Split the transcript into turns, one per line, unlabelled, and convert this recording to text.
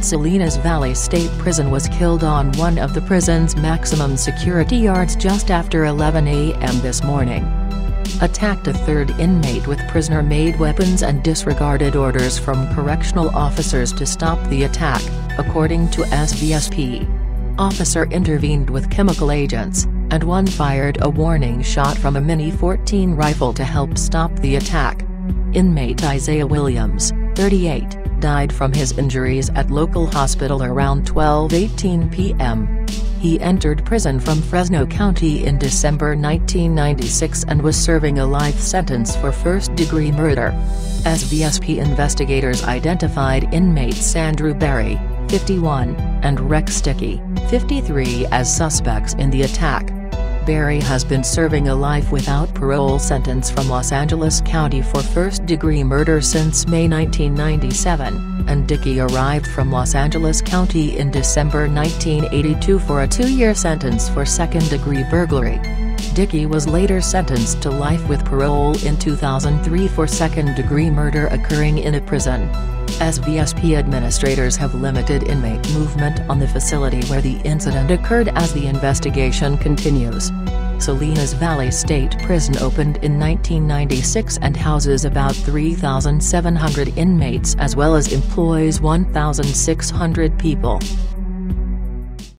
at Salinas Valley State Prison was killed on one of the prison's maximum security yards just after 11 a.m. this morning. Attacked a third inmate with prisoner-made weapons and disregarded orders from correctional officers to stop the attack, according to SVSP. Officer intervened with chemical agents, and one fired a warning shot from a Mini-14 rifle to help stop the attack. Inmate Isaiah Williams, 38, died from his injuries at local hospital around 12:18 p.m. He entered prison from Fresno County in December 1996 and was serving a life sentence for first-degree murder. SVSP investigators identified inmates Andrew Berry, 51, and Rex Sticky, 53 as suspects in the attack. Berry has been serving a life without parole sentence from Los Angeles County for first-degree murder since May 1997, and Dickey arrived from Los Angeles County in December 1982 for a 2-year sentence for second-degree burglary. Dickey was later sentenced to life with parole in 2003 for second-degree murder occurring in a prison. SVSP administrators have limited inmate movement on the facility where the incident occurred as the investigation continues. Salinas Valley State Prison opened in 1996 and houses about 3,700 inmates as well as employs 1,600 people.